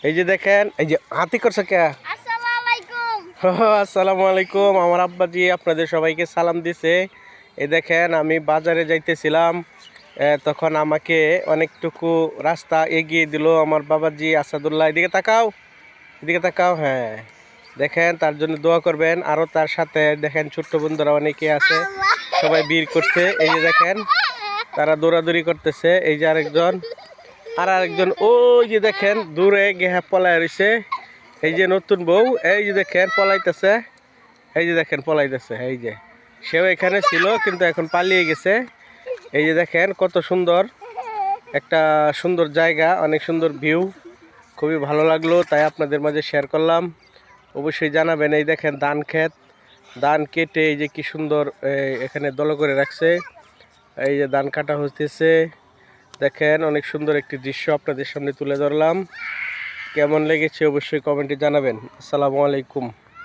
এই যে দেখেন, এই যে হাতি করছে কে? আসসালামু আলাইকুম। আমার আব্বাজি আপনাদের সবাইকে সালাম দিছে। এই দেখেন আমি বাজারে যাইতেছিলাম, তখন আমাকে অনেকটুকু রাস্তা এগিয়ে দিল আমার বাবাজি আসাদুল্লাহ। এদিকে তাকাও, এদিকে তাকাও। হ্যাঁ দেখেন, তার জন্য দোয়া করবেন। আরও তার সাথে দেখেন ছোট্ট বন্ধুরা অনেকে আছে, সবাই ভিড় করছে। এই যে দেখেন তারা দৌড়াদৌড়ি করতেছে। এই যে আরেকজন, আর আরেকজন ওই যে দেখেন দূরে গেহা পলায় রয়েছে। এই যে নতুন বউ, এই যে দেখেন পলাইতেছে। এই যে দেখেন পলাইতেছে। এই যে সেও এখানে ছিল কিন্তু এখন পালিয়ে গেছে। এই যে দেখেন কত সুন্দর একটা সুন্দর জায়গা, অনেক সুন্দর ভিউ, খুবই ভালো লাগলো, তাই আপনাদের মাঝে শেয়ার করলাম। অবশ্যই জানাবেন। এই দেখেন ধান ক্ষেত, ধান কেটে এই যে কি সুন্দর এখানে দল করে রাখছে। এই যে ধান কাটা হতেছে, দেখেন অনেক সুন্দর একটি দৃশ্য আপনাদের সামনে তুলে ধরলাম। কেমন লেগেছে অবশ্যই কমেন্টে জানাবেন। আসসালামু আলাইকুম।